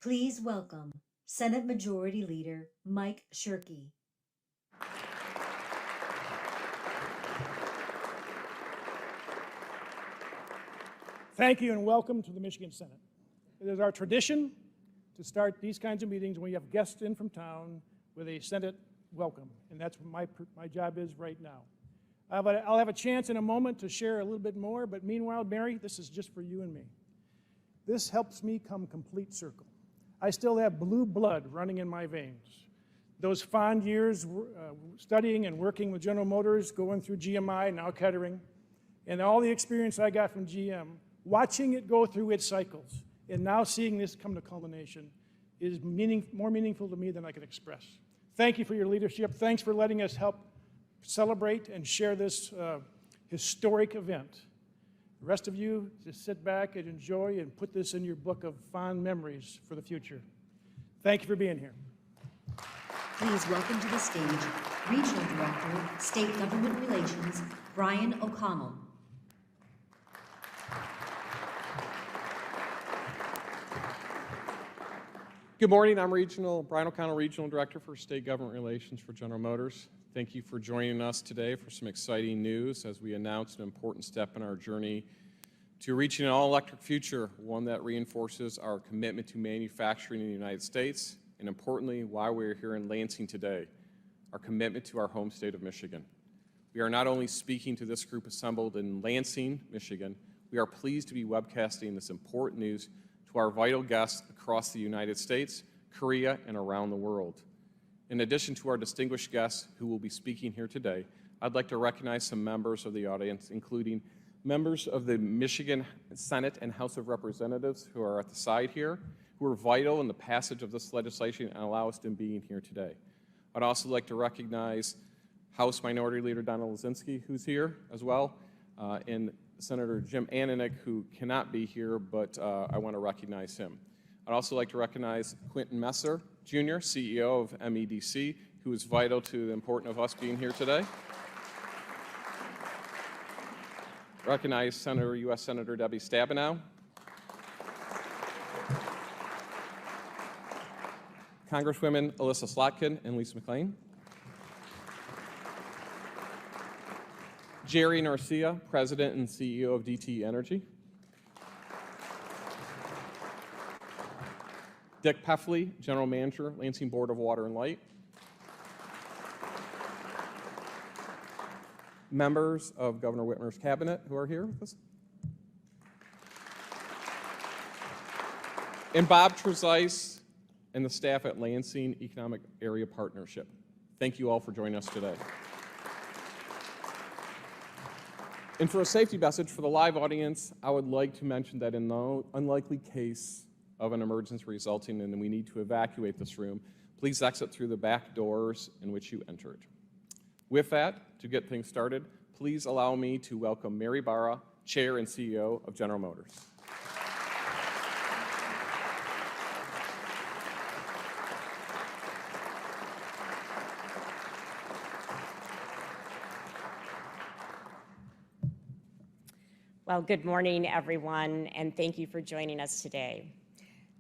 Please welcome Senate Majority Leader Mike SHIRKEY. Thank you and welcome to the Michigan Senate. It is our tradition to start these kinds of meetings when we have guests in from town with a Senate welcome, and that's what my job is right now. I'll have a chance in a moment to share a little bit more, but meanwhile, Mary, this is just for you and me. This helps me come complete circle. I still have blue blood running in my veins. Those fond years studying and working with General Motors, going through GMI, now Kettering, and all the experience I got from GM, watching it go through its cycles, and now seeing this come to culmination is more meaningful to me than I can express. Thank you for your leadership. Thanks for letting us help celebrate and share this historic event. The rest of you, just sit back and enjoy and put this in your book of fond memories for the future. Thank you for being here. Please welcome to the stage Regional Director, State Government Relations, Brian O'Connell. Good morning. I'm Brian O'Connell, Regional Director for State Government Relations for General Motors. Thank you for joining us today for some exciting news as we announce an important step in our journey to reaching an all-electric future, one that reinforces our commitment to manufacturing in the United States, and importantly, why we're here in Lansing today, our commitment to our home state of Michigan. We are not only speaking to this group assembled in Lansing, Michigan, we are pleased to be webcasting this important news to our vital guests across the United States, Korea, and around the world. In addition to our distinguished guests who will be speaking here today, I'd like to recognize some members of the audience, including members of the Michigan Senate and House of Representatives who are at the side here, who are vital in the passage of this legislation and allow us to be here today. I'd also like to recognize House Minority Leader Donald Lazinski, who's here as well, and Senator Jim Ananich, who cannot be here, but I want to recognize him. I'd also like to recognize Quentin Messer, Jr., CEO of MEDC, who is vital to the importance of us being here today. Recognize U.S. Senator Debbie Stabenow. Congresswomen Alyssa Slotkin and Lisa McLean. Jerry Narcia, President and CEO of DTE Energy. Dick Peffley, General Manager, Lansing Board of Water and Light. Members of Governor Whitmer's cabinet who are here with us. And Bob Trezise and the staff at Lansing Economic Area Partnership. Thank you all for joining us today. And for a safety message for the live audience, I would like to mention that in the unlikely case of an emergency resulting in we need to evacuate this room, please exit through the back doors in which you entered. With that, to get things started, please allow me to welcome Mary BARRA, Chair and CEO of General Motors. Well, good morning, everyone, and thank you for joining us today.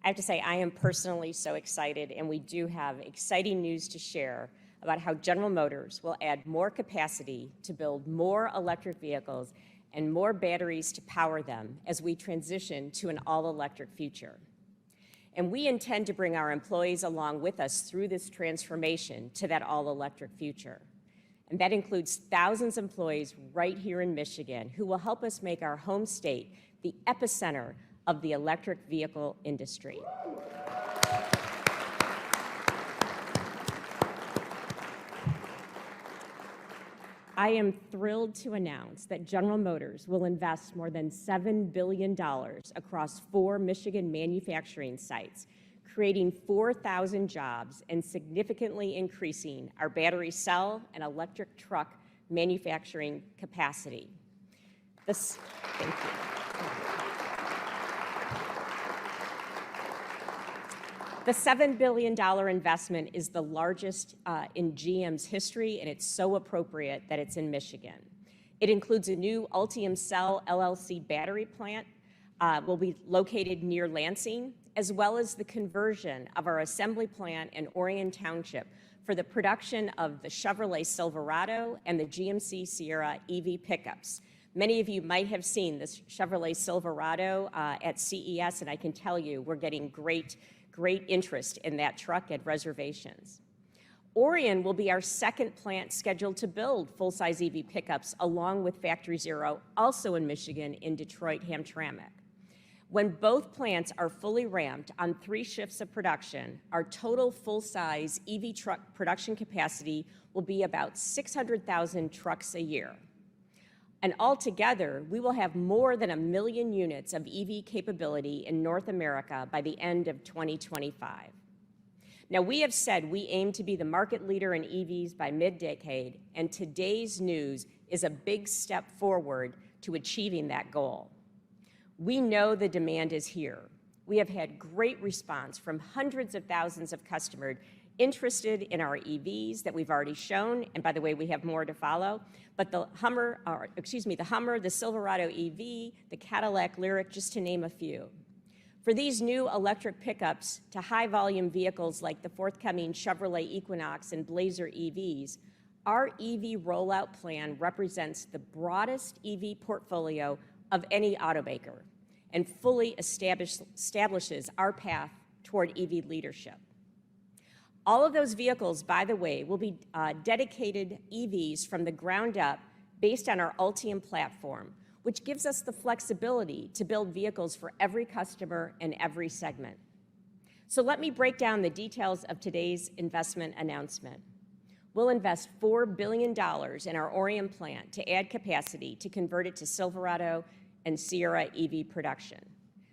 I have to say, I am personally so excited, and we do have exciting news to share about how General Motors will add more capacity to build more electric vehicles and more batteries to power them as we transition to an all-electric future. And we intend to bring our employees along with us through this transformation to that all-electric future. And that includes thousands of employees right here in Michigan who will help us make our home state the epicenter of the electric vehicle industry. I am thrilled to announce that General Motors will invest more than $7 billion across 4 Michigan manufacturing sites, creating 4,000 jobs and significantly increasing our battery cell and electric truck manufacturing capacity. Thank you. The $7 billion investment is the largest in GM's history, and it's so appropriate that it's in Michigan. It includes a new Ultium Cell LLC battery plant, will be located near Lansing, as well as the conversion of our assembly plant in Orion Township for the production of the Chevrolet Silverado and the GMC Sierra EV pickups. Many of you might have seen this Chevrolet Silverado at CES, and I can tell you we're getting great interest in that truck at reservations. Orion will be our second plant scheduled to build full-size EV pickups along with Factory Zero, also in Michigan, in Detroit-Hamtramck. When both plants are fully ramped on 3 shifts of production, our total full-size EV truck production capacity will be about 600,000 trucks a year. And altogether, we will have more than 1 million units of EV capability in North America by the end of 2025. Now, we have said we aim to be the market leader in EVs by mid-decade, and today's news is a big step forward to achieving that goal. We know the demand is here. We have had great response from hundreds of thousands of customers interested in our EVs that we've already shown, and by the way, we have more to follow, but the Hummer, the Silverado EV, the Cadillac Lyriq, just to name a few. For these new electric pickups to high-volume vehicles like the forthcoming Chevrolet Equinox and Blazer EVs, our EV rollout plan represents the broadest EV portfolio of any automaker and fully establishes our path toward EV leadership. All of those vehicles, by the way, will be dedicated EVs from the ground up based on our Ultium platform, which gives us the flexibility to build vehicles for every customer and every segment. So let me break down the details of today's investment announcement. We'll invest $4 billion in our Orion plant to add capacity to convert it to Silverado and Sierra EV production.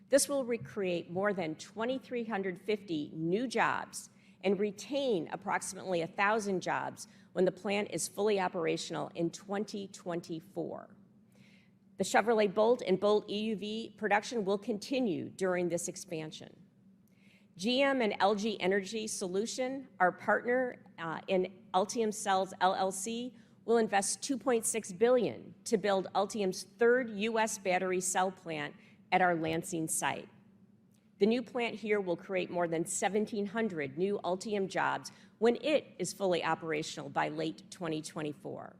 This will recreate more than 2,350 new jobs and retain approximately 1,000 jobs when the plant is fully operational in 2024. The Chevrolet Bolt and Bolt EUV production will continue during this expansion. GM and LG Energy Solution, our partner in Ultium Cells LLC, will invest $2.6 billion to build Ultium's 3rd U.S. battery cell plant at our Lansing site. The new plant here will create more than 1,700 new Ultium jobs when it is fully operational by late 2024.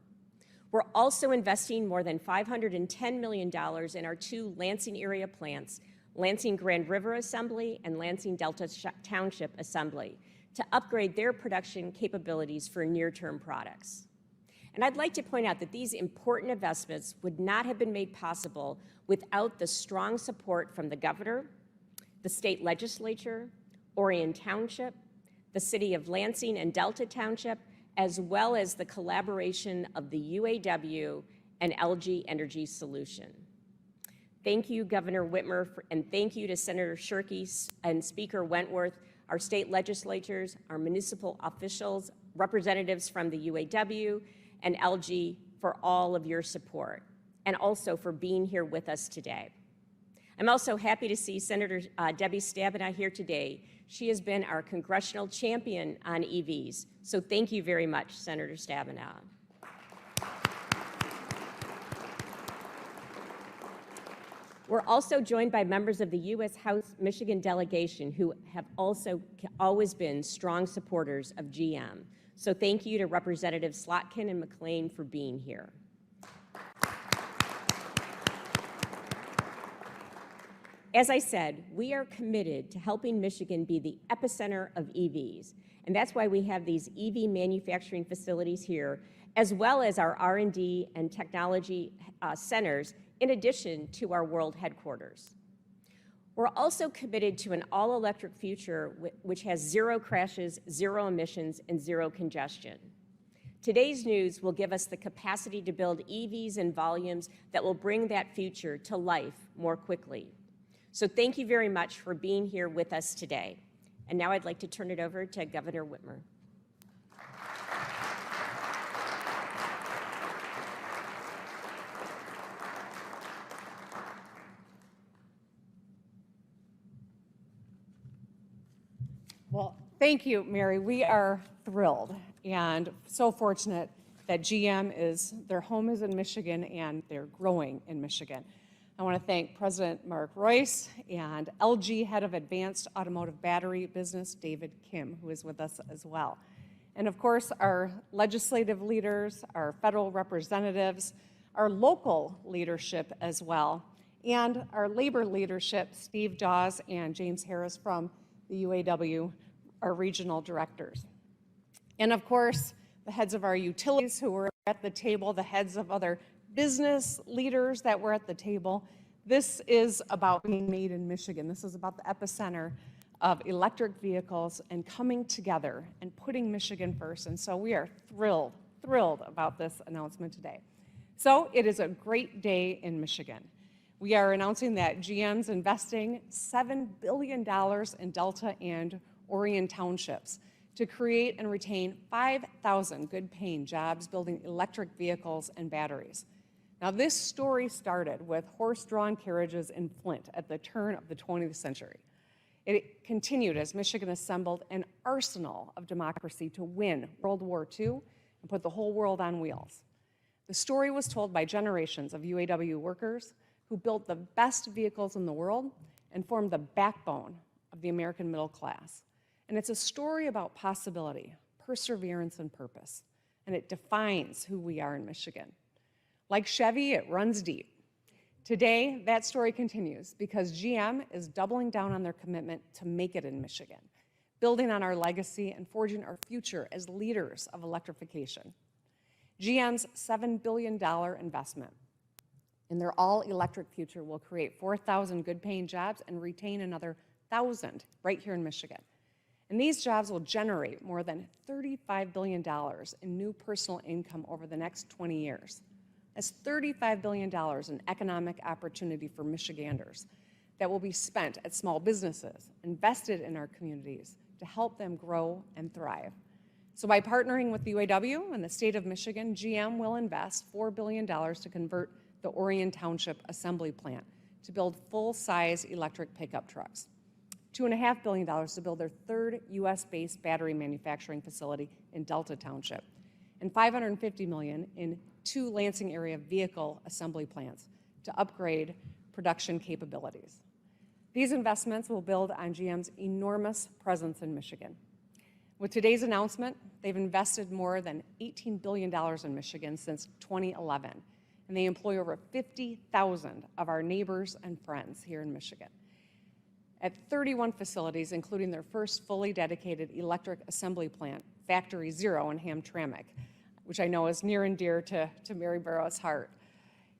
We're also investing more than $510 million in our 2 Lansing area plants, Lansing Grand River Assembly and Lansing Delta Township Assembly, to upgrade their production capabilities for near-term products. And I'd like to point out that these important investments would not have been made possible without the strong support from the governor, the state legislature, Orion Township, the city of Lansing and Delta Township, as well as the collaboration of the UAW and LG Energy Solution. Thank you, Governor Whitmer, and thank you to Senator Shirkey and Speaker Wentworth, our state legislatures, our municipal officials, representatives from the UAW and LG for all of your support, and also for being here with us today. I'm also happy to see Senator Debbie Stabenow here today. She has been our congressional champion on EVs, so thank you very much, Senator Stabenow. We're also joined by members of the U.S. House Michigan delegation who have also always been strong supporters of GM. So thank you to Representatives Slotkin and McLean for being here. As I said, we are committed to helping Michigan be the epicenter of EVs, and that's why we have these EV manufacturing facilities here, as well as our R&D and technology centers, in addition to our world headquarters. We're also committed to an all-electric future which has 0 crashes, 0 emissions, and 0 congestion. Today's news will give us the capacity to build EVs in volumes that will bring that future to life more quickly. So thank you very much for being here with us today. And now I'd like to turn it over to Governor Whitmer. Well, thank you, Mary. We are thrilled and so fortunate that GM their home is in Michigan and they're growing in Michigan. I want to thank President Mark Royce and LG Head of Advanced Automotive Battery Business, David Kim, who is with us as well. And of course, our legislative leaders, our federal representatives, our local leadership as well, and our labor leadership, Steve Dawes and James Harris from the UAW, our regional directors. And of course, the heads of our utilities who were at the table, the heads of other business leaders that were at the table. This is about being made in Michigan. This is about the epicenter of electric vehicles and coming together and putting Michigan first. And so we are thrilled about this announcement today. So it is a great day in Michigan. We are announcing that GM's investing $7 billion in Delta and Orion townships to create and retain 5,000 good-paying jobs building electric vehicles and batteries. Now, this story started with horse-drawn carriages in Flint at the turn of the 20th century. It continued as Michigan assembled an arsenal of democracy to win World War II and put the whole world on wheels. The story was told by generations of UAW workers who built the best vehicles in the world and formed the backbone of the American middle class. And it's a story about possibility, perseverance, and purpose. And it defines who we are in Michigan. Like Chevy, it runs deep. Today, that story continues because GM is doubling down on their commitment to make it in Michigan, building on our legacy and forging our future as leaders of electrification. GM's $7 billion investment in their all-electric future will create 4,000 good-paying jobs and retain another 1,000 right here in Michigan. And these jobs will generate more than $35 billion in new personal income over the next 20 years. That's $35 billion in economic opportunity for Michiganders that will be spent at small businesses, invested in our communities to help them grow and thrive. So by partnering with the UAW and the state of Michigan, GM will invest $4 billion to convert the Orion Township assembly plant to build full-size electric pickup trucks. $2.5 billion to build their third U.S.-based battery manufacturing facility in Delta Township, and $550 million in 2 Lansing area vehicle assembly plants to upgrade production capabilities. These investments will build on GM's enormous presence in Michigan. With today's announcement, they've invested more than $18 billion in Michigan since 2011, and they employ over 50,000 of our neighbors and friends here in Michigan at 31 facilities, including their first fully dedicated electric assembly plant, Factory Zero in Hamtramck, which I know is near and dear to Mary Barrow's heart,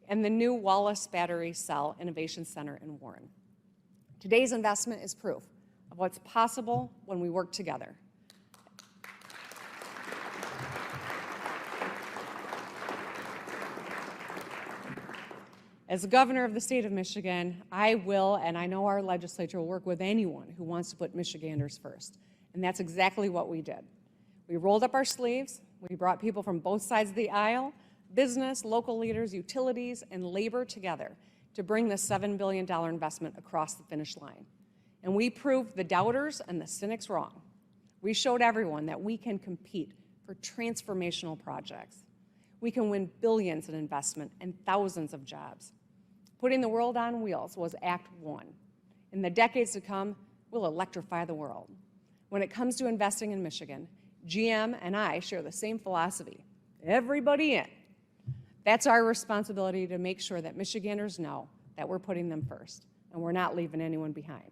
and the new Wallace Battery Cell Innovation Center in Warren. Today's investment is proof of what's possible when we work together. As the governor of the state of Michigan, I will, and I know our legislature will work with anyone who wants to put Michiganders first. And that's exactly what we did. We rolled up our sleeves, we brought people from both sides of the aisle, business, local leaders, utilities, and labor together to bring this $7 billion investment across the finish line. And we proved the doubters and the cynics wrong. We showed everyone that we can compete for transformational projects. We can win billions in investment and thousands of jobs. Putting the world on wheels was Act 1. In the decades to come, we'll electrify the world. When it comes to investing in Michigan, GM and I share the same philosophy. Everybody in. That's our responsibility to make sure that Michiganders know that we're putting them first and we're not leaving anyone behind.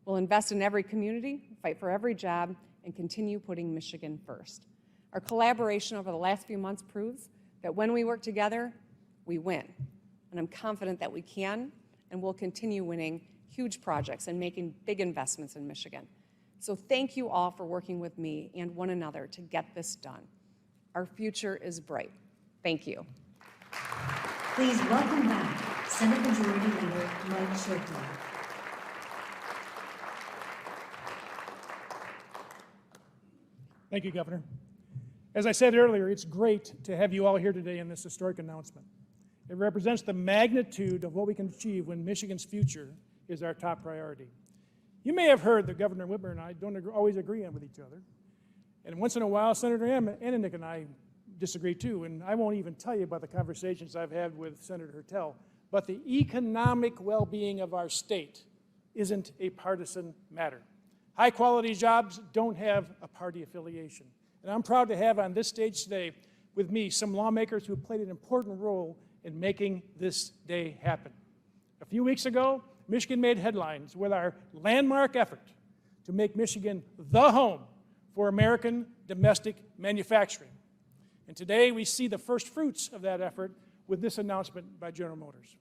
We'll invest in every community, fight for every job, and continue putting Michigan first. Our collaboration over the last few months proves that when we work together, we win. And I'm confident that we can and will continue winning huge projects and making big investments in Michigan. So thank you all for working with me and one another to get this done. Our future is bright. Thank you. Please welcome back Senate Majority Leader Mike SHIRKEY. Thank you, Governor. As I said earlier, it's great to have you all here today in this historic announcement. It represents the magnitude of what we can achieve when Michigan's future is our top priority. You may have heard that Governor Whitmer and I don't always agree with each other. And once in a while, Senator Ananick and I disagree too. And I won't even tell you about the conversations I've had with Senator HERTEL. but the economic well-being of our state isn't a partisan matter. High-quality jobs don't have a party affiliation. And I'm proud to have on this stage today with me some lawmakers who played an important role in making this day happen. A few weeks ago, Michigan made headlines with our landmark effort to make Michigan the home for American domestic manufacturing. And today we see the first fruits of that effort with this announcement by General Motors.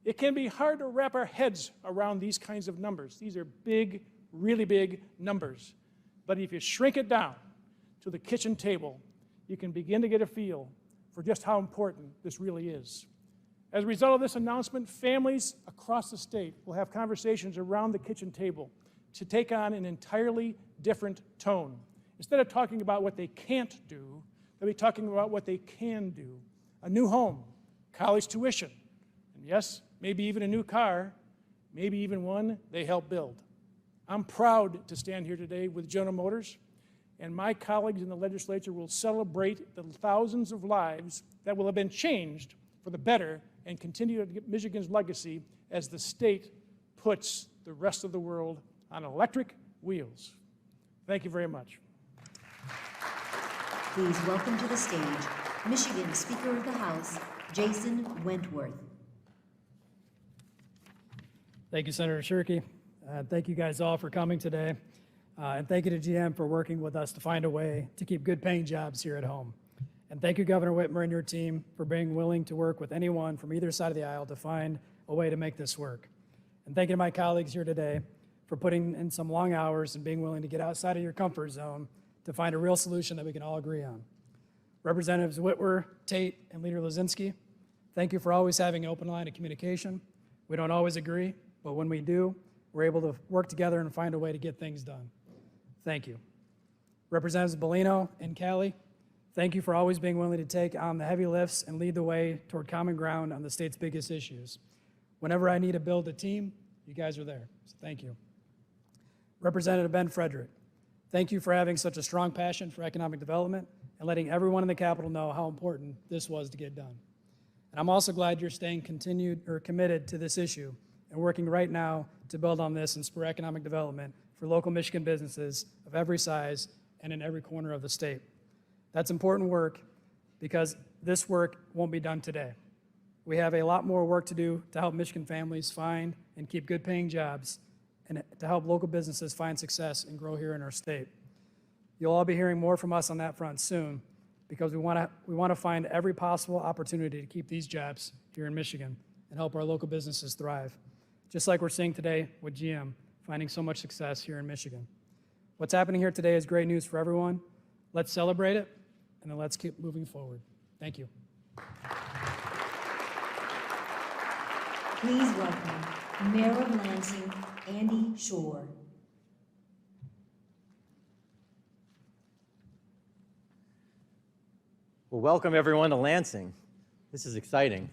It can be hard to wrap our heads around these kinds of numbers. These are big, really big numbers. But if you shrink it down to the kitchen table, you can begin to get a feel for just how important this really is. As a result of this announcement, families across the state will have conversations around the kitchen table to take on an entirely different tone. Instead of talking about what they can't do, they'll be talking about what they can do. A new home, college tuition, and yes, maybe even a new car, maybe even one they helped build. I'm proud to stand here today with General Motors, and my colleagues in the legislature will celebrate the thousands of lives that will have been changed for the better and continue to get Michigan's legacy as the state puts the rest of the world on electric wheels. Thank you very much. Please welcome to the stage Michigan Speaker of the House, Jason Wentworth. Thank you, Senator Shirkey. Thank you guys all for coming today. And thank you to GM for working with us to find a way to keep good paying jobs here at home. And thank you, Governor Whitmer and your team, for being willing to work with anyone from either side of the aisle to find a way to make this work. And thank you to my colleagues here today for putting in some long hours and being willing to get outside of your comfort zone to find a real solution that we can all agree on. Representatives WHITWER, Tate, and Leader Lazinski, thank you for always having an open line of communication. We don't always agree, but when we do, we're able to work together and find a way to get things done. Thank you. Representatives Bellino and Cali, thank you for always being willing to take on the heavy lifts and lead the way toward common ground on the state's biggest issues. Whenever I need to build a team, you guys are there, so thank you. Representative Ben Frederick, thank you for having such a strong passion for economic development and letting everyone in the Capitol know how important this was to get done. And I'm also glad you're staying committed to this issue and working right now to build on this and spur economic development for local Michigan businesses of every size and in every corner of the state. That's important work because this work won't be done today. We have a lot more work to do to help Michigan families find and keep good paying jobs and to help local businesses find success and grow here in our state. You'll all be hearing more from us on that front soon because we want to find every possible opportunity to keep these jobs here in Michigan and help our local businesses thrive, just like we're seeing today with GM finding so much success here in Michigan. What's happening here today is great news for everyone. Let's celebrate it, and then let's keep moving forward. Thank you. Please welcome Mayor of Lansing, Andy Shore. Well, welcome everyone to Lansing. This is exciting.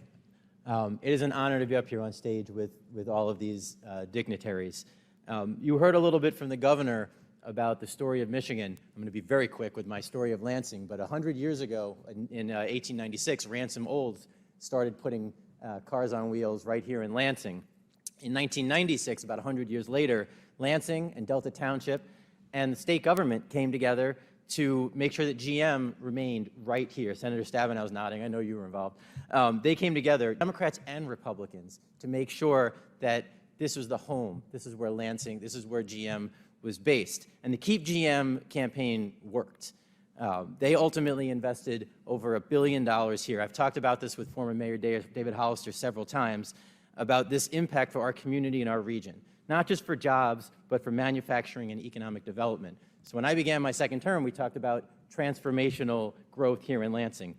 It is an honor to be up here on stage with all of these dignitaries. You heard a little bit from the governor about the story of Michigan. I'm going to be very quick with my story of Lansing, but 100 years ago, in 1896, Ransom Olds started putting cars on wheels right here in Lansing. In 1996, about 100 years later, Lansing and Delta Township and the state government came together to make sure that GM remained right here. Senator Stabenow's nodding. I know you were involved. They came together, Democrats and Republicans, to make sure that this was the home. This is where Lansing, this is where GM was based. And the Keep GM campaign worked. They ultimately invested over $1 billion here. I've talked about this with former Mayor David Hollister several times about this impact for our community and our region, not just for jobs, but for manufacturing and economic development. So when I began my second term, we talked about transformational growth here in Lansing.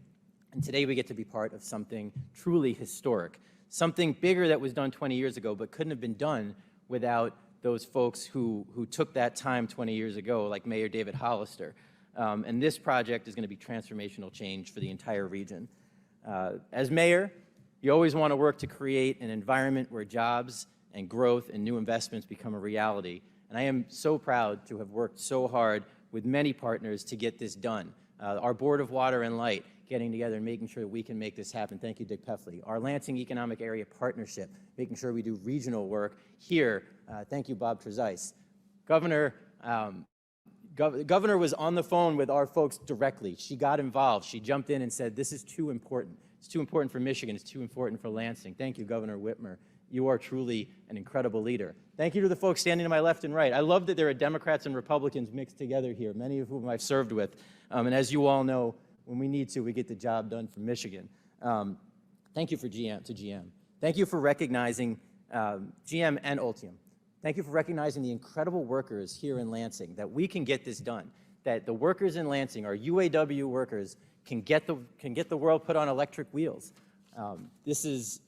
And today we get to be part of something truly historic, something bigger that was done 20 years ago, but couldn't have been done without those folks who took that time 20 years ago, like Mayor David Hollister. And this project is going to be transformational change for the entire region. As mayor, you always want to work to create an environment where jobs and growth and new investments become a reality. And I am so proud to have worked so hard with many partners to get this done. Our Board of Water and Light, getting together and making sure that we can make this happen. Thank you, Dick Peffley. Our Lansing Economic Area Partnership, making sure we do regional work here. Thank you, Bob Trezise. Governor was on the phone with our folks directly. She got involved. She jumped in and said, this is too important. It's too important for Michigan. It's too important for Lansing. Thank you, Governor Whitmer. You are truly an incredible leader. Thank you to the folks standing to my left and right. I love that there are Democrats and Republicans mixed together here, many of whom I've served with. And as you all know, when we need to, we get the job done for Michigan. Thank you to GM. Thank you for recognizing GM and Ultium. Thank you for recognizing the incredible workers here in Lansing, that we can get this done, that the workers in Lansing, our UAW workers, can get the world put on electric wheels. It's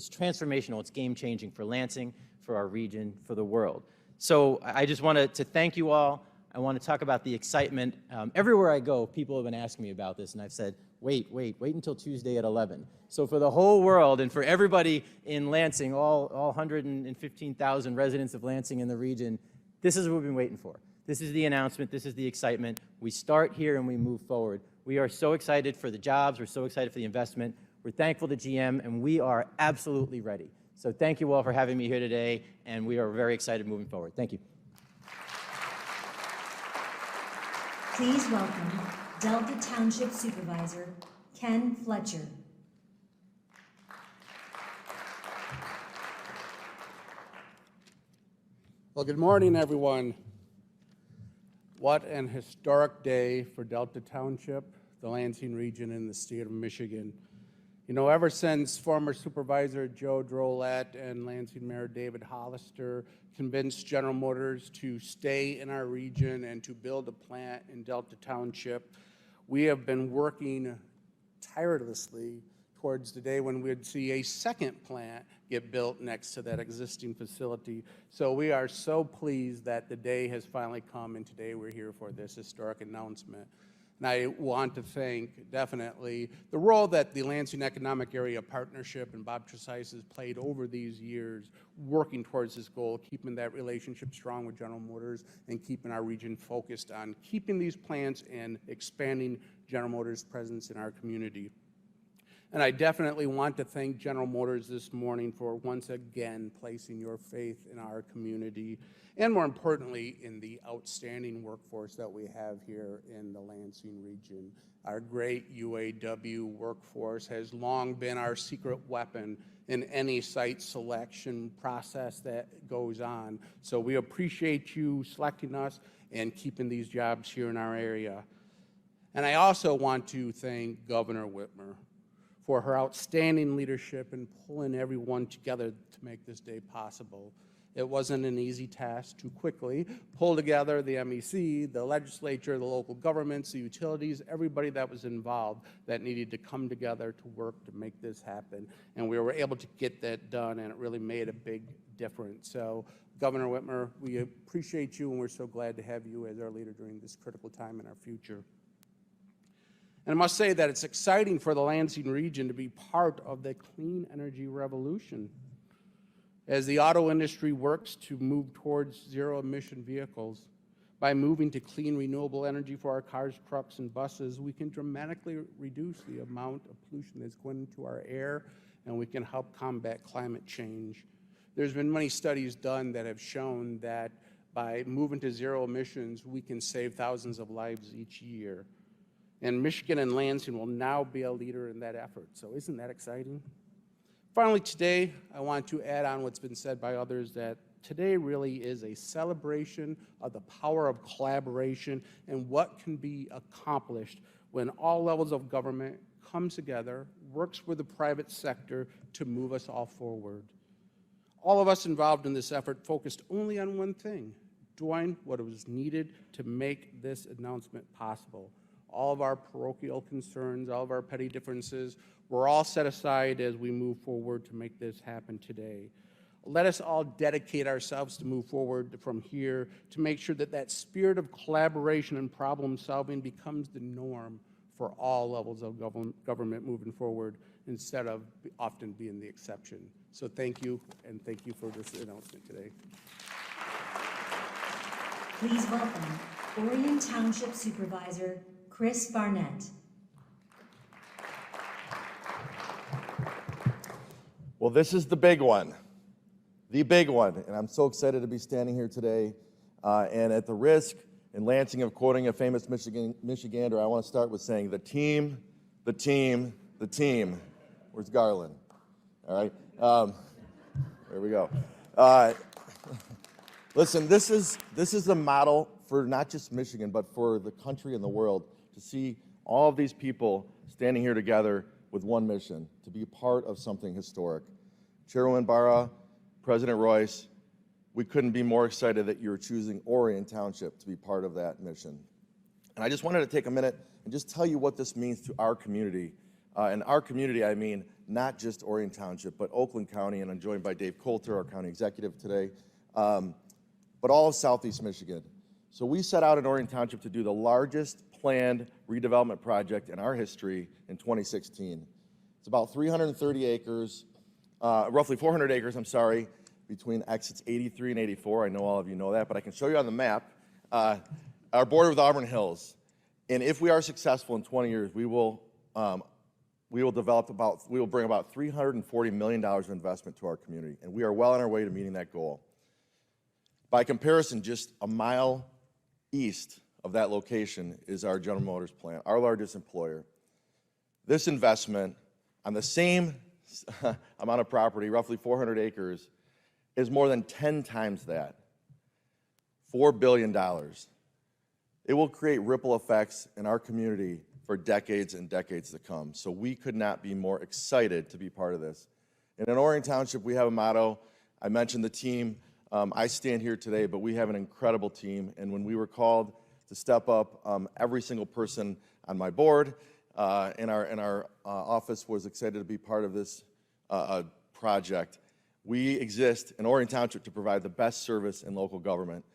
transformational, it's game-changing for Lansing, for our region, for the world. So I just wanted to thank you all. I want to talk about the excitement. Everywhere I go, people have been asking me about this, and I've said, wait until Tuesday at 11. So for the whole world and for everybody in Lansing, all 115,000 residents of Lansing and the region, this is what we've been waiting for. This is the announcement, this is the excitement. We start here and we move forward. We are so excited for the jobs, we're so excited for the investment. We're thankful to GM, and we are absolutely ready. So thank you all for having me here today, and we are very excited moving forward. Thank you. Please welcome Delta Township Supervisor Ken Fletcher. Well, good morning, everyone. What an historic day for Delta Township, the Lansing region, and the state of Michigan. You know, ever since former Supervisor Joe Drolet and Lansing Mayor David Hollister convinced General Motors to stay in our region and to build a plant in Delta Township, we have been working tirelessly towards the day when we'd see a second plant get built next to that existing facility. So we are so pleased that the day has finally come, and today we're here for this historic announcement. And I want to thank, definitely, the role that the Lansing Economic Area Partnership and Bob Trezise has played over these years, working towards this goal, keeping that relationship strong with General Motors and keeping our region focused on keeping these plants and expanding General Motors' presence in our community. And I definitely want to thank General Motors this morning for once again placing your faith in our community, and more importantly, in the outstanding workforce that we have here in the Lansing region. Our great UAW workforce has long been our secret weapon in any site selection process that goes on. So we appreciate you selecting us and keeping these jobs here in our area. And I also want to thank Governor Whitmer for her outstanding leadership in pulling everyone together to make this day possible. It wasn't an easy task to quickly pull together the MEC, the legislature, the local governments, the utilities, everybody that was involved that needed to come together to work to make this happen. And we were able to get that done, and it really made a big difference. So, Governor Whitmer, we appreciate you, and we're so glad to have you as our leader during this critical time in our future. And I must say that it's exciting for the Lansing region to be part of the clean energy revolution. As the auto industry works to move towards zero-emission vehicles, by moving to clean, renewable energy for our cars, trucks, and buses, we can dramatically reduce the amount of pollution that's going into our air, and we can help combat climate change. There's been many studies done that have shown that by moving to zero emissions, we can save thousands of lives each year. And Michigan and Lansing will now be a leader in that effort. So isn't that exciting? Finally, today, I want to add on what's been said by others, that today really is a celebration of the power of collaboration and what can be accomplished when all levels of government come together, works with the private sector to move us all forward. All of us involved in this effort focused only on one thing: doing what was needed to make this announcement possible. All of our parochial concerns, all of our petty differences were all set aside as we move forward to make this happen today. Let us all dedicate ourselves to move forward from here to make sure that that spirit of collaboration and problem solving becomes the norm for all levels of government moving forward, instead of often being the exception. So thank you, and thank you for this announcement today. Please welcome Orion Township Supervisor Chris Barnett. Well, this is the big one, and I'm so excited to be standing here today. And at the risk in Lansing of quoting a famous Michigander, I want to start with saying the team. Where's Garland? All right, there we go. Listen, this is a model for not just Michigan, but for the country and the world, to see all of these people standing here together with one mission, to be part of something historic. Chairwoman BARRA, President Royce, we couldn't be more excited that you're choosing Orion Township to be part of that mission. And I just wanted to take a minute and just tell you what this means to our community. And our community, I mean not just Orion Township, but Oakland County, and I'm joined by Dave Coulter, our county executive today, but all of Southeast Michigan. So we set out in Orion Township to do the largest planned redevelopment project in our history in 2016. It's about 330 acres, roughly 400 acres, between exits 83 and 84. I know all of you know that, but I can show you on the map our border with Auburn Hills. And if we are successful in 20 years, we will bring about $340 million of investment to our community, and we are well on our way to meeting that goal. By comparison, just a mile east of that location is our General Motors plant, our largest employer. This investment on the same amount of property, roughly 400 acres, is more than 10 times that, $4 billion. It will create ripple effects in our community for decades and decades to come. So we could not be more excited to be part of this. And in Orion Township, we have a motto. I mentioned the team. I stand here today, but we have an incredible team. And when we were called to step up, every single person on my board in our office was excited to be part of this project. We exist in Orion Township to provide the best service in local government.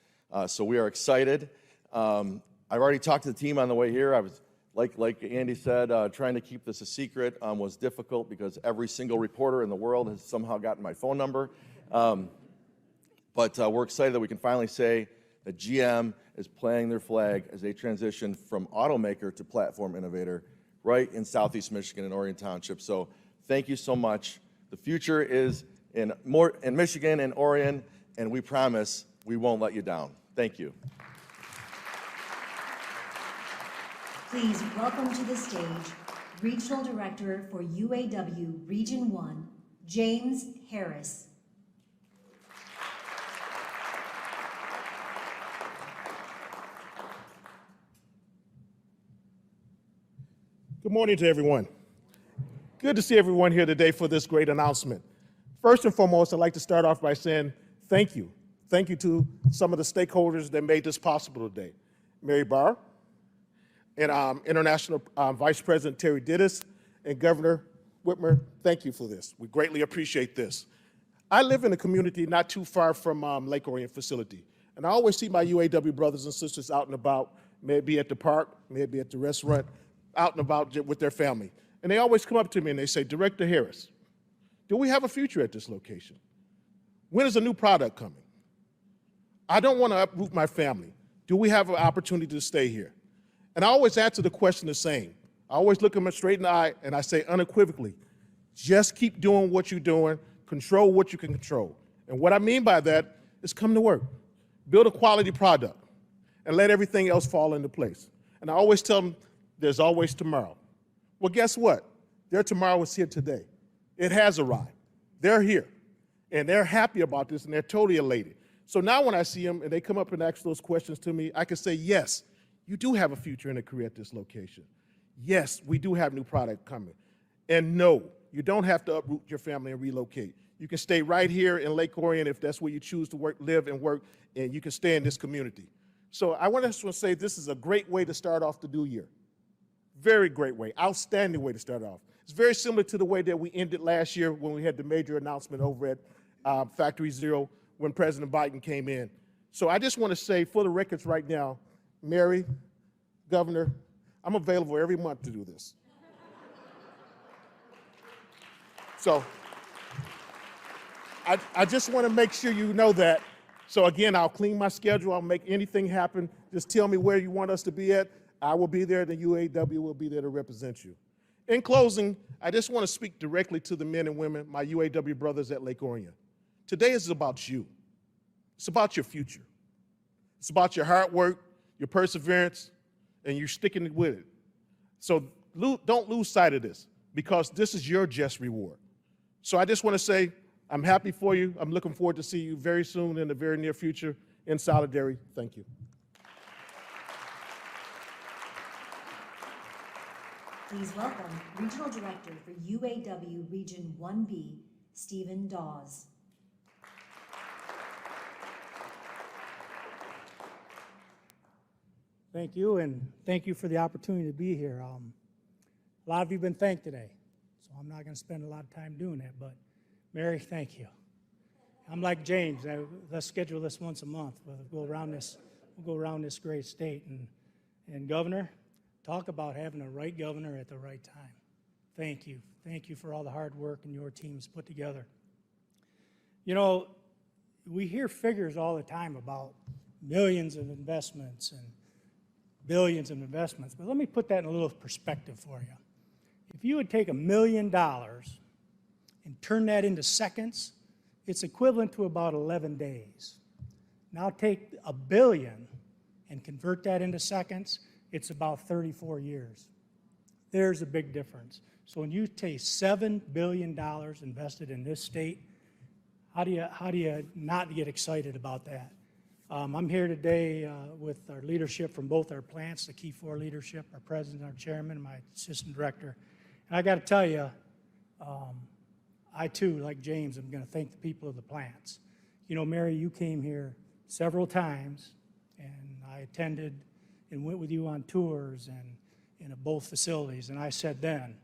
So we are excited. I've already talked to the team on the way here. I was, like Andy said, trying to keep this a secret was difficult because every single reporter in the world has somehow gotten my phone number. But we're excited that we can finally say that GM is planting their flag as they transition from automaker to platform innovator right in Southeast Michigan and Orion Township. So thank you so much. The future is in Michigan and Orion, and we promise we won't let you down. Thank you. Please welcome to the stage Regional Director for UAW Region 1, James Harris. Good morning to everyone. Good to see everyone here today for this great announcement. First and foremost, I'd like to start off by saying thank you. Thank you to some of the stakeholders that made this possible today. Mary Barr, and International Vice President Terry Dittis, and Governor Whitmer, thank you for this. We greatly appreciate this. I live in a community not too far from Lake Orion facility, and I always see my UAW brothers and sisters out and about, maybe at the park, maybe at the restaurant, out and about with their family. And they always come up to me and they say, Director Harris, do we have a future at this location? When is a new product coming? I don't want to uproot my family. Do we have an opportunity to stay here? And I always answer the question the same. I always look them straight in the eye and I say unequivocally, just keep doing what you're doing, control what you can control. And what I mean by that is come to work, build a quality product, and let everything else fall into place. And I always tell them, there's always tomorrow. Well, guess what? Their tomorrow is here today. It has arrived. They're here, and they're happy about this, and they're totally elated. So now when I see them and they come up and ask those questions to me, I can say, yes, you do have a future and a career at this location. Yes, we do have new product coming. And no, you don't have to uproot your family and relocate. You can stay right here in Lake Orion if that's where you choose to work, live and work, and you can stay in this community. So I want to say this is a great way to start off the new year. Very great way, outstanding way to start off. It's very similar to the way that we ended last year when we had the major announcement over at Factory Zero when President Biden came in. So I just want to say for the records right now, Mary, Governor, I'm available every month to do this. So I just want to make sure you know that. So again, I'll clean my schedule, I'll make anything happen. Just tell me where you want us to be at. I will be there, the UAW will be there to represent you. In closing, I just want to speak directly to the men and women, my UAW brothers at Lake Orion. Today is about you. It's about your future. It's about your hard work, your perseverance, and you're sticking with it. So don't lose sight of this, because this is your just reward. So I just want to say, I'm happy for you. I'm looking forward to see you very soon in the very near future in solidarity. Thank you. Please welcome Regional Director for UAW Region 1B, Stephen Dawes. Thank you, and thank you for the opportunity to be here. A lot of you have been thanked today, so I'm not going to spend a lot of time doing that, but Mary, thank you. I'm like James. Let's schedule this once a month. We'll go around this great state. And Governor, talk about having the right governor at the right time. Thank you. Thank you for all the hard work and your team's put together. You know, we hear figures all the time about millions of investments and billions of investments, but let me put that in a little perspective for you. If you would take $1 million and turn that into seconds, it's equivalent to about 11 days. Now take $1 billion and convert that into seconds, it's about 34 years. There's a big difference. So when you take $7 billion invested in this state, how do you not get excited about that? I'm here today with our leadership from both our plants, the Key 4 leadership, our president, our chairman, and my assistant director. And I got to tell you, I too, like James, am going to thank the people of the plants. You know, Mary, you came here several times, and I attended and went with you on tours and at both facilities, and I said then,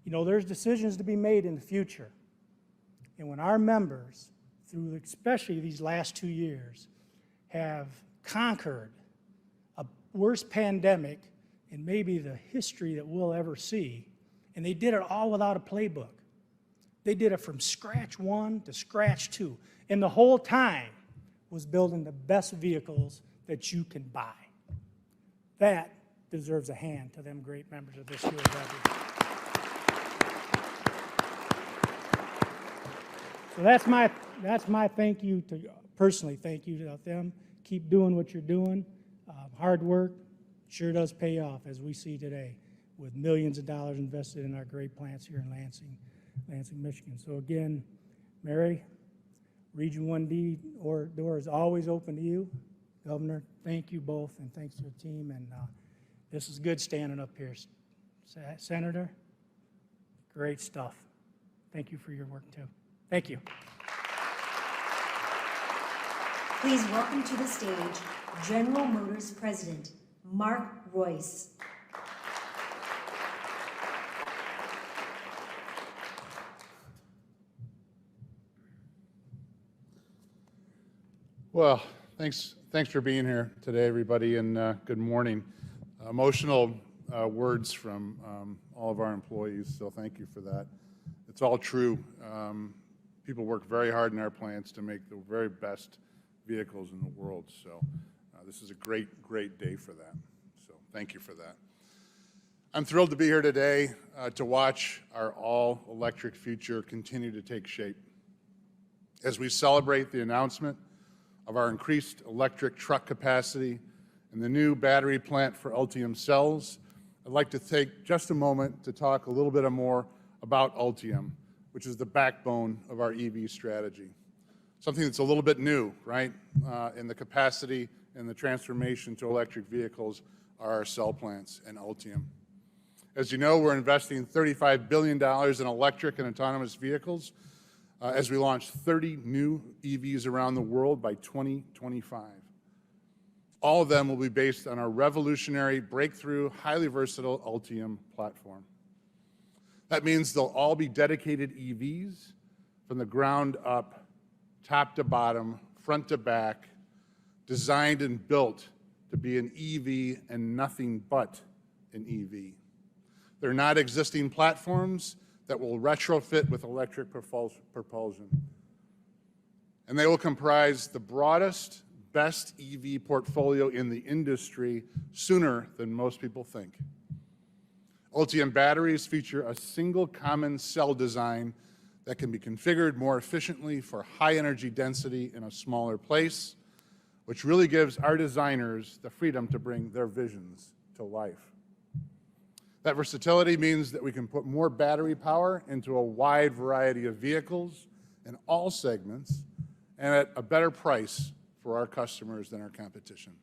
you know, there's decisions to be made in the future. And when our members, through especially these last 2 years, have conquered a worse pandemic in maybe the history that we'll ever see, and they did it all without a playbook. They did it from scratch 1 to scratch 2, and the whole time was building the best vehicles that you can buy. That deserves a hand to them great members of this UAW. So that's my thank you to, personally thank you to them. Keep doing what you're doing. Hard work sure does pay off, as we see today, with millions of dollars invested in our great plants here in Lansing, Michigan. So again, Mary, Region 1D door is always open to you. Governor, thank you both, and thanks to the team. And this is good standing up here. Senator, great stuff. Thank you for your work too. Thank you. Please welcome to the stage General Motors President Mark Royce. Well, thanks for being here today, everybody, and good morning. Emotional words from all of our employees, so thank you for that. It's all true. People work very hard in our plants to make the very best vehicles in the world, so this is a great day for that. So thank you for that. I'm thrilled to be here today to watch our all-electric future continue to take shape. As we celebrate the announcement of our increased electric truck capacity and the new battery plant for Ultium cells, I'd like to take just a moment to talk a little bit more about Ultium, which is the backbone of our EV strategy. Something that's a little bit new, right? In the capacity and the transformation to electric vehicles are our cell plants and Ultium. As you know, we're investing $35 billion in electric and autonomous vehicles as we launch 30 new EVs around the world by 2025. All of them will be based on our revolutionary, breakthrough, highly versatile Ultium platform. That means they'll all be dedicated EVs from the ground up, top to bottom, front to back, designed and built to be an EV and nothing but an EV. They're not existing platforms that will retrofit with electric propulsion. And they will comprise the broadest, best EV portfolio in the industry sooner than most people think. Ultium batteries feature a single common cell design that can be configured more efficiently for high energy density in a smaller place, which really gives our designers the freedom to bring their visions to life. That versatility means that we can put more battery power into a wide variety of vehicles in all segments and at a better price for our customers than our competition.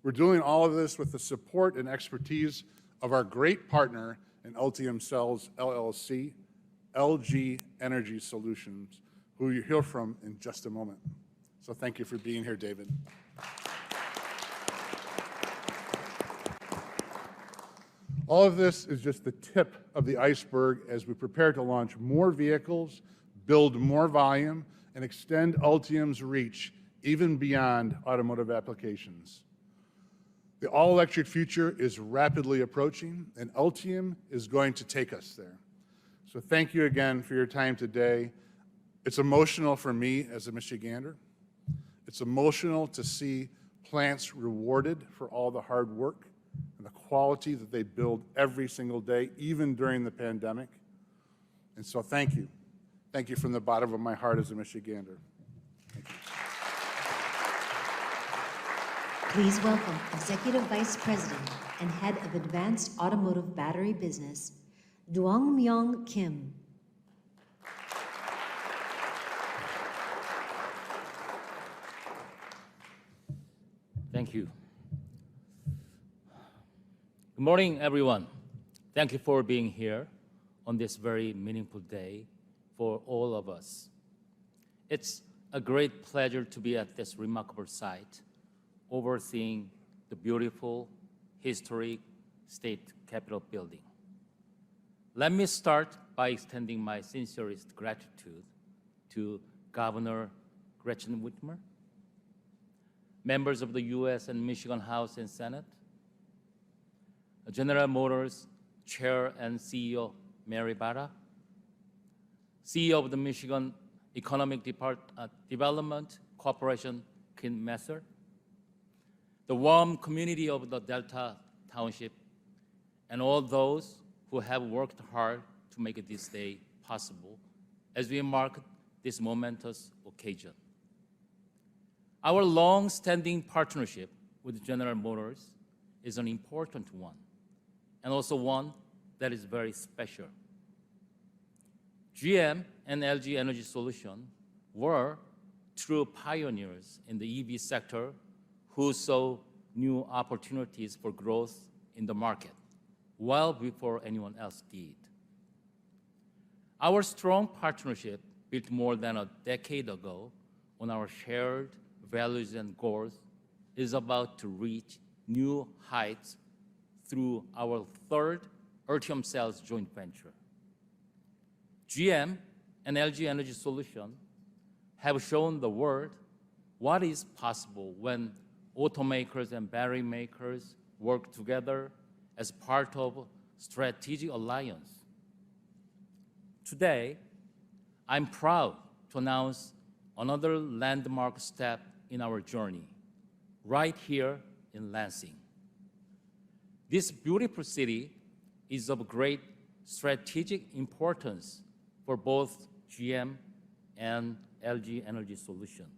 We're doing all of this with the support and expertise of our great partner in Ultium Cells LLC, LG Energy Solutions, who you'll hear from in just a moment. So thank you for being here, David. All of this is just the tip of the iceberg as we prepare to launch more vehicles, build more volume, and extend Ultium's reach even beyond automotive applications. The all-electric future is rapidly approaching, and Ultium is going to take us there. So thank you again for your time today. It's emotional for me as a Michigander. It's emotional to see plants rewarded for all the hard work and the quality that they build every single day, even during the pandemic. And so thank you. Thank you from the bottom of my heart as a Michigander. Thank you. Please welcome Executive Vice President and Head of Advanced Automotive Battery Business, Dong-Myung Kim. Thank you. Good morning, everyone. Thank you for being here on this very meaningful day for all of us. It's a great pleasure to be at this remarkable site, overseeing the beautiful, historic state capitol building. Let me start by extending my sincerest gratitude to Governor Gretchen Whitmer, members of the U.S. and Michigan House and Senate, General Motors Chair and CEO Mary Barra, CEO of the Michigan Economic Development Corporation Quinn Messer, the warm community of the Delta Township, and all those who have worked hard to make this day possible as we mark this momentous occasion. Our long-standing partnership with General Motors is an important one, and also one that is very special. GM and LG Energy Solutions were true pioneers in the EV sector who saw new opportunities for growth in the market well before anyone else did. Our strong partnership, built more than a decade ago on our shared values and goals, is about to reach new heights through our third Ultium Cells joint venture. GM and LG Energy Solutions have shown the world what is possible when automakers and battery makers work together as part of a strategic alliance. Today, I'm proud to announce another landmark step in our journey, right here in Lansing. This beautiful city is of great strategic importance for both GM and LG Energy Solutions.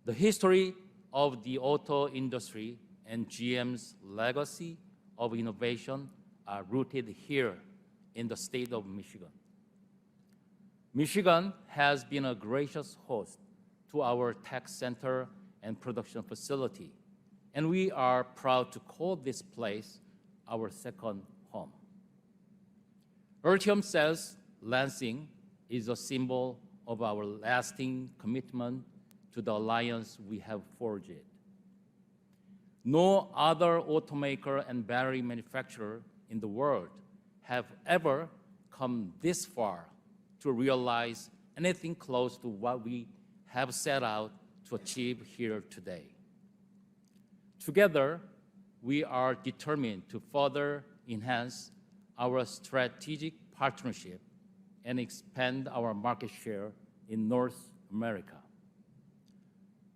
The history of the auto industry and GM's legacy of innovation are rooted here in the state of Michigan. Michigan has been a gracious host to our tech center and production facility, and we are proud to call this place our second home. Ultium Cells Lansing is a symbol of our lasting commitment to the alliance we have forged. No other automaker and battery manufacturer in the world have ever come this far to realize anything close to what we have set out to achieve here today. Together, we are determined to further enhance our strategic partnership and expand our market share in North America.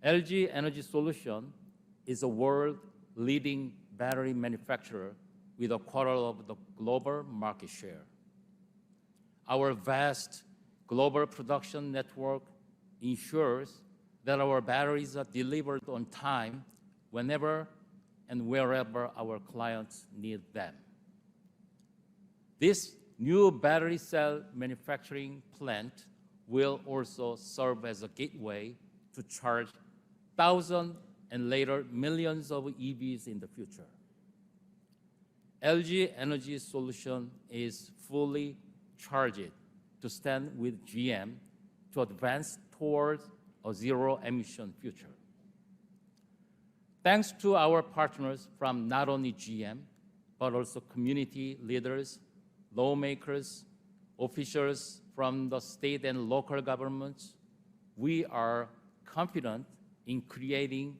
LG Energy Solutions is a world-leading battery manufacturer with a quarter of the global market share. Our vast global production network ensures that our batteries are delivered on time whenever and wherever our clients need them. This new battery cell manufacturing plant will also serve as a gateway to charge thousands and later millions of EVs in the future. LG Energy Solution is fully charged to stand with GM to advance towards a zero-emission future. Thanks to our partners from not only GM, but also community leaders, lawmakers, officials from the state and local governments, we are confident in creating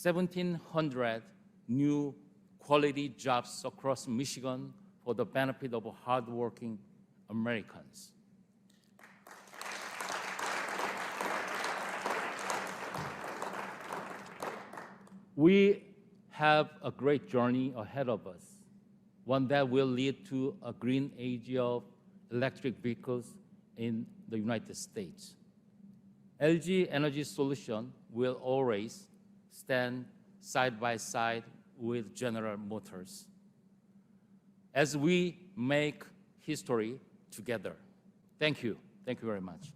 1,700 new quality jobs across Michigan for the benefit of hardworking Americans. We have a great journey ahead of us, one that will lead to a green age of electric vehicles in the United States. LG Energy Solution will always stand side by side with General Motors as we make history together. Thank you. Thank you very much.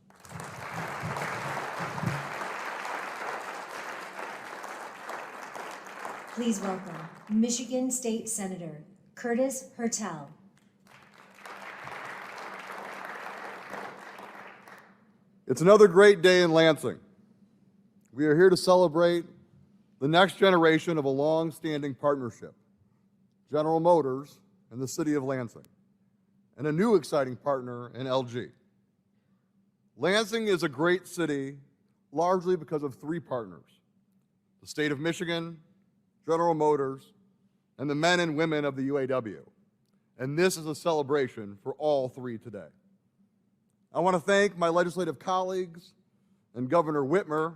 Please welcome Michigan State Senator Curtis HERTEL. It's another great day in Lansing. We are here to celebrate the next generation of a long-standing partnership, General Motors and the City of Lansing, and a new exciting partner in LG. Lansing is a great city largely because of three partners: the state of Michigan, General Motors, and the men and women of the UAW. And this is a celebration for all three today. I want to thank my legislative colleagues and Governor Whitmer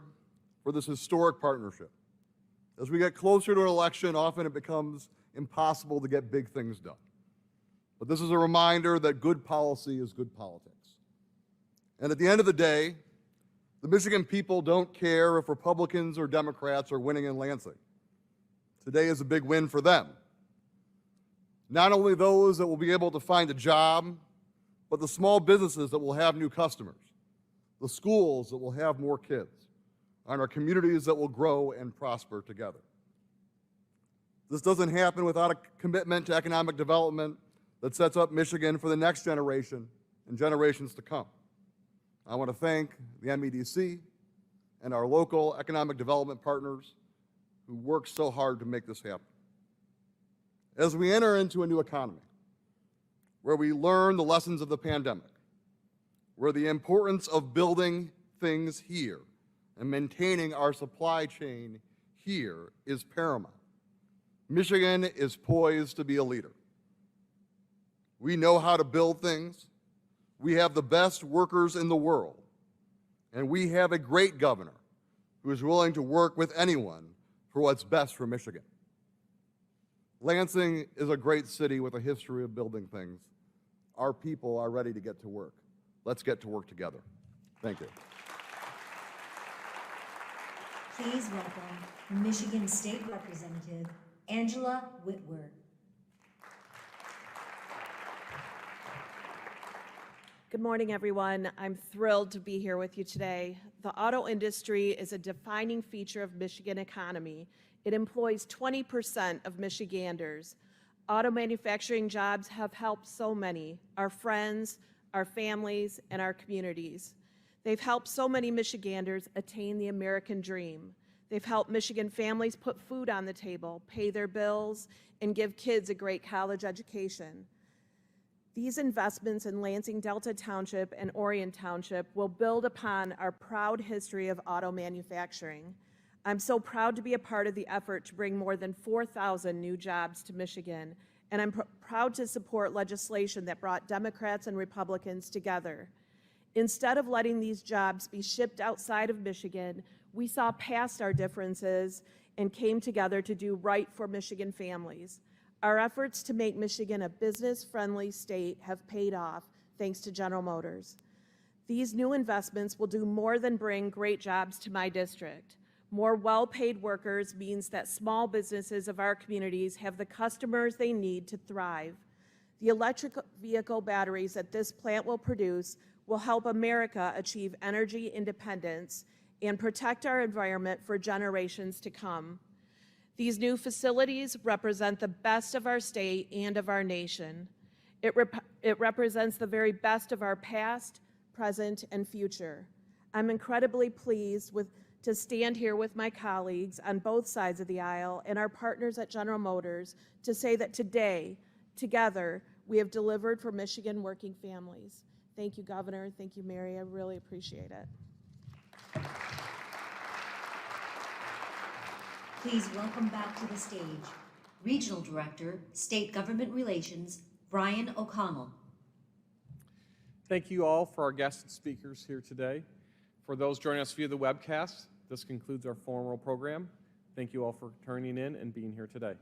for this historic partnership. As we get closer to an election, often it becomes impossible to get big things done. But this is a reminder that good policy is good politics. And at the end of the day, the Michigan people don't care if Republicans or Democrats are winning in Lansing. Today is a big win for them. Not only those that will be able to find a job, but the small businesses that will have new customers, the schools that will have more kids, and our communities that will grow and prosper together. This doesn't happen without a commitment to economic development that sets up Michigan for the next generation and generations to come. I want to thank the MEDC and our local economic development partners who worked so hard to make this happen. As we enter into a new economy, where we learn the lessons of the pandemic, where the importance of building things here and maintaining our supply chain here is paramount, Michigan is poised to be a leader. We know how to build things, we have the best workers in the world, and we have a great governor who is willing to work with anyone for what's best for Michigan. Lansing is a great city with a history of building things. Our people are ready to get to work. Let's get to work together. Thank you. Please welcome Michigan State Representative Angela WHITWER. Good morning, everyone. I'm thrilled to be here with you today. The auto industry is a defining feature of Michigan economy. It employs 20% of Michiganders. Auto manufacturing jobs have helped so many, our friends, our families, and our communities. They've helped so many Michiganders attain the American dream. They've helped Michigan families put food on the table, pay their bills, and give kids a great college education. These investments in Lansing Delta Township and Orion Township will build upon our proud history of auto manufacturing. I'm so proud to be a part of the effort to bring more than 4,000 new jobs to Michigan, and I'm proud to support legislation that brought Democrats and Republicans together. Instead of letting these jobs be shipped outside of Michigan, we saw past our differences and came together to do right for Michigan families. Our efforts to make Michigan a business-friendly state have paid off thanks to General Motors. These new investments will do more than bring great jobs to my district. More well-paid workers means that small businesses of our communities have the customers they need to thrive. The electric vehicle batteries that this plant will produce will help America achieve energy independence and protect our environment for generations to come. These new facilities represent the best of our state and of our nation. It represents the very best of our past, present, and future. I'm incredibly pleased to stand here with my colleagues on both sides of the aisle and our partners at General Motors to say that today, together, we have delivered for Michigan working families. Thank you, Governor. Thank you, Mary. I really appreciate it. Please welcome back to the stage Regional Director, State Government Relations, Brian O'Connell. Thank you all for our guests and speakers here today. For those joining us via the webcast, this concludes our formal program. Thank you all for turning in and being here today.